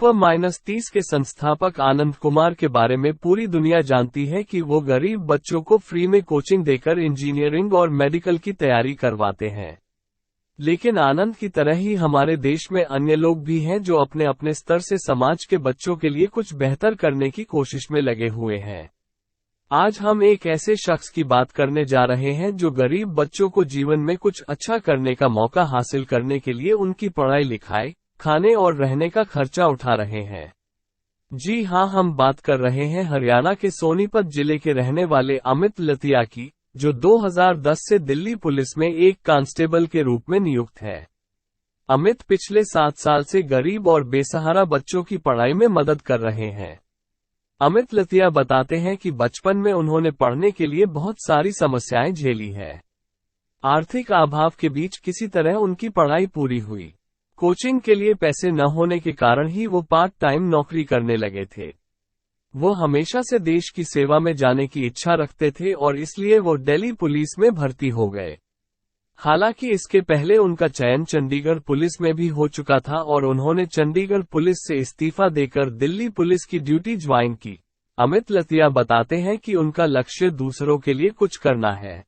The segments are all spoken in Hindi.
सुपर-30 के संस्थापक आनंद कुमार के बारे में पूरी दुनिया जानती है कि वो गरीब बच्चों को फ्री में कोचिंग देकर इंजीनियरिंग और मेडिकल की तैयारी करवाते हैं। लेकिन आनंद की तरह ही हमारे देश में अन्य लोग भी हैं जो अपने अपने स्तर से समाज के बच्चों के लिए कुछ बेहतर करने की कोशिश में लगे हुए हैं। आज हम एक ऐसे शख्स की बात करने जा रहे हैं जो गरीब बच्चों को जीवन में कुछ अच्छा करने का मौका हासिल करने के लिए उनकी पढ़ाई लिखाई, खाने और रहने का खर्चा उठा रहे हैं। जी हां, हम बात कर रहे हैं हरियाणा के सोनीपत जिले के रहने वाले अमित लतिया की, जो 2010 से दिल्ली पुलिस में एक कांस्टेबल के रूप में नियुक्त है। अमित पिछले 7 साल से गरीब और बेसहारा बच्चों की पढ़ाई में मदद कर रहे हैं। अमित लतिया बताते हैं कि बचपन में उन्होंने पढ़ने के लिए बहुत सारी समस्याएं झेली है। आर्थिक अभाव के बीच किसी तरह उनकी पढ़ाई पूरी हुई। कोचिंग के लिए पैसे न होने के कारण ही वो पार्ट टाइम नौकरी करने लगे थे। वो हमेशा से देश की सेवा में जाने की इच्छा रखते थे और इसलिए वो दिल्ली पुलिस में भर्ती हो गए। हालांकि इसके पहले उनका चयन चंडीगढ़ पुलिस में भी हो चुका था और उन्होंने चंडीगढ़ पुलिस से इस्तीफा देकर दिल्ली पुलिस की ड्यूटी ज्वाइन की। अमित लतिया बताते हैं कि उनका लक्ष्य दूसरों के लिए कुछ करना है।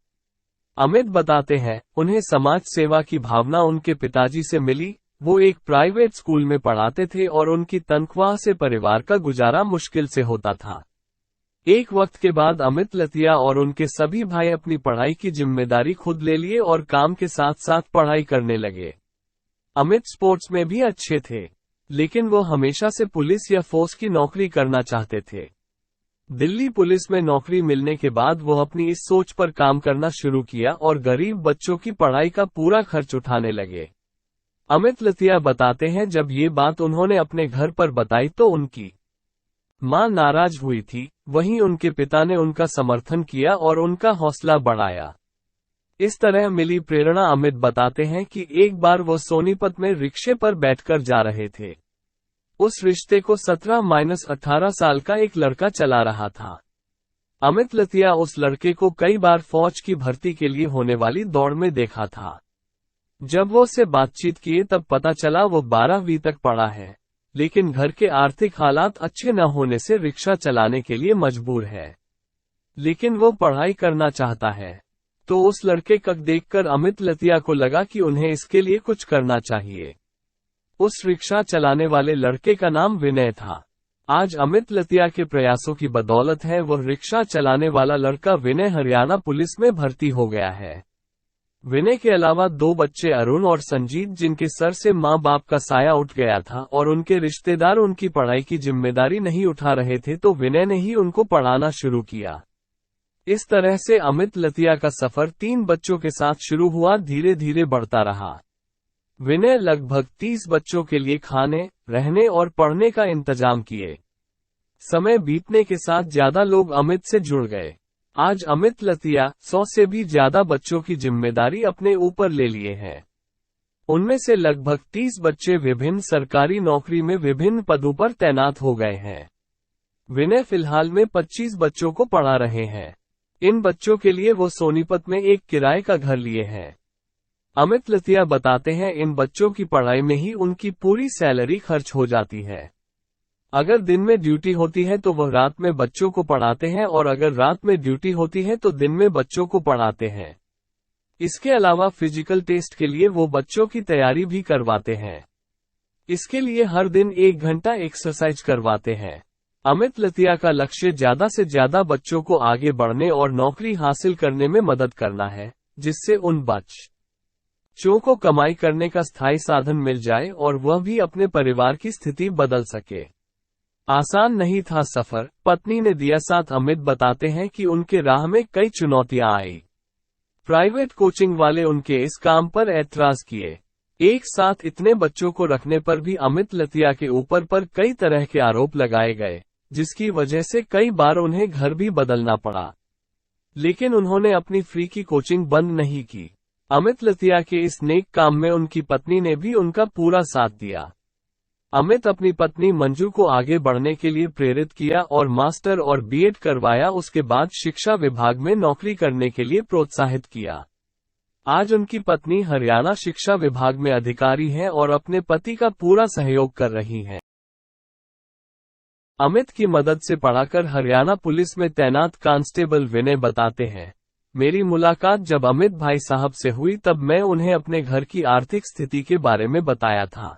अमित बताते हैं, उन्हें समाज सेवा की भावना उनके पिताजी से मिली। वो एक प्राइवेट स्कूल में पढ़ाते थे और उनकी तनख्वाह से परिवार का गुजारा मुश्किल से होता था। एक वक्त के बाद अमित लतिया और उनके सभी भाई अपनी पढ़ाई की जिम्मेदारी खुद ले लिए और काम के साथ साथ पढ़ाई करने लगे। अमित स्पोर्ट्स में भी अच्छे थे, लेकिन वो हमेशा से पुलिस या फौज की नौकरी करना चाहते थे। दिल्ली पुलिस में नौकरी मिलने के बाद वो अपनी इस सोच पर काम करना शुरू किया और गरीब बच्चों की पढ़ाई का पूरा खर्च उठाने लगे। अमित लतिया बताते हैं, जब ये बात उन्होंने अपने घर पर बताई तो उनकी मां नाराज हुई थी। वहीं उनके पिता ने उनका समर्थन किया और उनका हौसला बढ़ाया। इस तरह मिली प्रेरणा। अमित बताते हैं कि एक बार वो सोनीपत में रिक्शे पर बैठकर जा रहे थे। उस रिश्ते को 17-18 साल का एक लड़का चला रहा था। अमित लतिया उस लड़के को कई बार फौज की भर्ती के लिए होने वाली दौड़ में देखा था। जब वो उससे बातचीत किए तब पता चला वो 12वीं तक पढ़ा है, लेकिन घर के आर्थिक हालात अच्छे न होने से रिक्शा चलाने के लिए मजबूर है। लेकिन वो पढ़ाई करना चाहता है। तो उस लड़के को देखकर अमित लतिया को लगा कि उन्हें इसके लिए कुछ करना चाहिए। उस रिक्शा चलाने वाले लड़के का नाम विनय था। आज अमित लतिया के प्रयासों की बदौलत है वो रिक्शा चलाने वाला लड़का विनय हरियाणा पुलिस में भर्ती हो गया है। विनय के अलावा 2 बच्चे अरुण और संजीत, जिनके सर से माँ बाप का साया उठ गया था और उनके रिश्तेदार उनकी पढ़ाई की जिम्मेदारी नहीं उठा रहे थे, तो विनय ने ही उनको पढ़ाना शुरू किया। इस तरह से अमित लतिया का सफर 3 बच्चों के साथ शुरू हुआ, धीरे धीरे बढ़ता रहा। विनय लगभग 30 बच्चों के लिए खाने, रहने और पढ़ने का इंतजाम किए। समय बीतने के साथ ज्यादा लोग अमित से जुड़ गए। आज अमित लतिया 100 से भी ज्यादा बच्चों की जिम्मेदारी अपने ऊपर ले लिए हैं। उनमें से लगभग 30 बच्चे विभिन्न सरकारी नौकरी में विभिन्न पदों पर तैनात हो गए हैं। विनय फिलहाल में 25 बच्चों को पढ़ा रहे हैं। इन बच्चों के लिए वो सोनीपत में एक किराए का घर लिए हैं। अमित लतिया बताते हैं, इन बच्चों की पढ़ाई में ही उनकी पूरी सैलरी खर्च हो जाती है। अगर दिन में ड्यूटी होती है तो वह रात में बच्चों को पढ़ाते हैं और अगर रात में ड्यूटी होती है तो दिन में बच्चों को पढ़ाते हैं। इसके अलावा फिजिकल टेस्ट के लिए वो बच्चों की तैयारी भी करवाते हैं। इसके लिए हर दिन 1 घंटा एक्सरसाइज करवाते हैं। अमित लतिया का लक्ष्य ज्यादा से ज्यादा बच्चों को आगे बढ़ने और नौकरी हासिल करने में मदद करना है, जिससे उन बच्चों को कमाई करने का स्थायी साधन मिल जाए और वह भी अपने परिवार की स्थिति बदल सके। आसान नहीं था सफर, पत्नी ने दिया साथ। अमित बताते हैं कि उनके राह में कई चुनौतियां आई। प्राइवेट कोचिंग वाले उनके इस काम पर ऐतराज किए। एक साथ इतने बच्चों को रखने पर भी अमित लतिया के ऊपर पर कई तरह के आरोप लगाए गए, जिसकी वजह से कई बार उन्हें घर भी बदलना पड़ा। लेकिन उन्होंने अपनी फ्री की कोचिंग बंद नहीं की। अमित लतिया के इस नेक काम में उनकी पत्नी ने भी उनका पूरा साथ दिया। अमित अपनी पत्नी मंजू को आगे बढ़ने के लिए प्रेरित किया और मास्टर और बीएड करवाया। उसके बाद शिक्षा विभाग में नौकरी करने के लिए प्रोत्साहित किया। आज उनकी पत्नी हरियाणा शिक्षा विभाग में अधिकारी हैं और अपने पति का पूरा सहयोग कर रही हैं। अमित की मदद से पढ़ाकर हरियाणा पुलिस में तैनात कांस्टेबल विनय बताते हैं, मेरी मुलाकात जब अमित भाई साहब से हुई तब मैं उन्हें अपने घर की आर्थिक स्थिति के बारे में बताया था।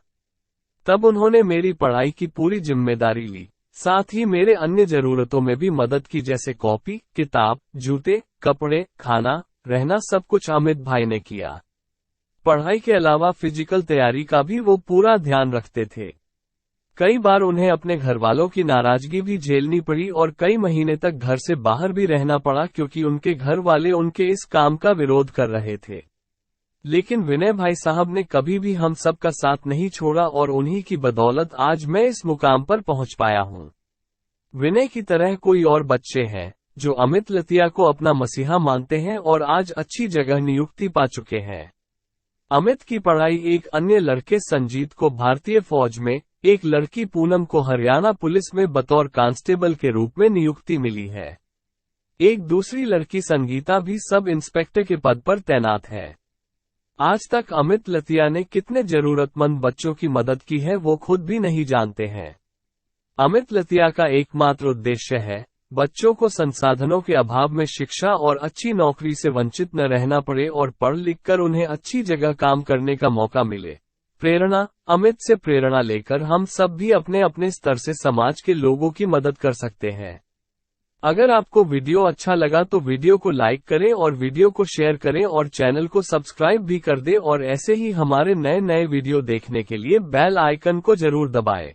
तब उन्होंने मेरी पढ़ाई की पूरी जिम्मेदारी ली, साथ ही मेरे अन्य जरूरतों में भी मदद की, जैसे कॉपी, किताब, जूते, कपड़े, खाना, रहना, सब कुछ अमित भाई ने किया। पढ़ाई के अलावा फिजिकल तैयारी का भी वो पूरा ध्यान रखते थे। कई बार उन्हें अपने घर वालों की नाराजगी भी झेलनी पड़ी और कई महीने तक घर से बाहर भी रहना पड़ा क्योंकि उनके घर वाले उनके इस काम का विरोध कर रहे थे। लेकिन विनय भाई साहब ने कभी भी हम सब का साथ नहीं छोड़ा और उन्हीं की बदौलत आज मैं इस मुकाम पर पहुंच पाया हूं। विनय की तरह कोई और बच्चे हैं जो अमित लतिया को अपना मसीहा मानते हैं और आज अच्छी जगह नियुक्ति पा चुके हैं। अमित की पढ़ाई, एक अन्य लड़के संजीत को भारतीय फौज में, एक लड़की पूनम को हरियाणा पुलिस में बतौर कांस्टेबल के रूप में नियुक्ति मिली है। एक दूसरी लड़की संगीता भी सब इंस्पेक्टर के पद पर तैनात है। आज तक अमित लतिया ने कितने जरूरतमंद बच्चों की मदद की है वो खुद भी नहीं जानते हैं। अमित लतिया का एकमात्र उद्देश्य है बच्चों को संसाधनों के अभाव में शिक्षा और अच्छी नौकरी से वंचित न रहना पड़े और पढ़ लिख कर उन्हें अच्छी जगह काम करने का मौका मिले। प्रेरणा, अमित से प्रेरणा लेकर हम सब भी अपने अपने स्तर से समाज के लोगों की मदद कर सकते हैं। अगर आपको वीडियो अच्छा लगा तो वीडियो को लाइक करें और वीडियो को शेयर करें और चैनल को सब्सक्राइब भी कर दें और ऐसे ही हमारे नए नए वीडियो देखने के लिए बेल आइकन को जरूर दबाएं।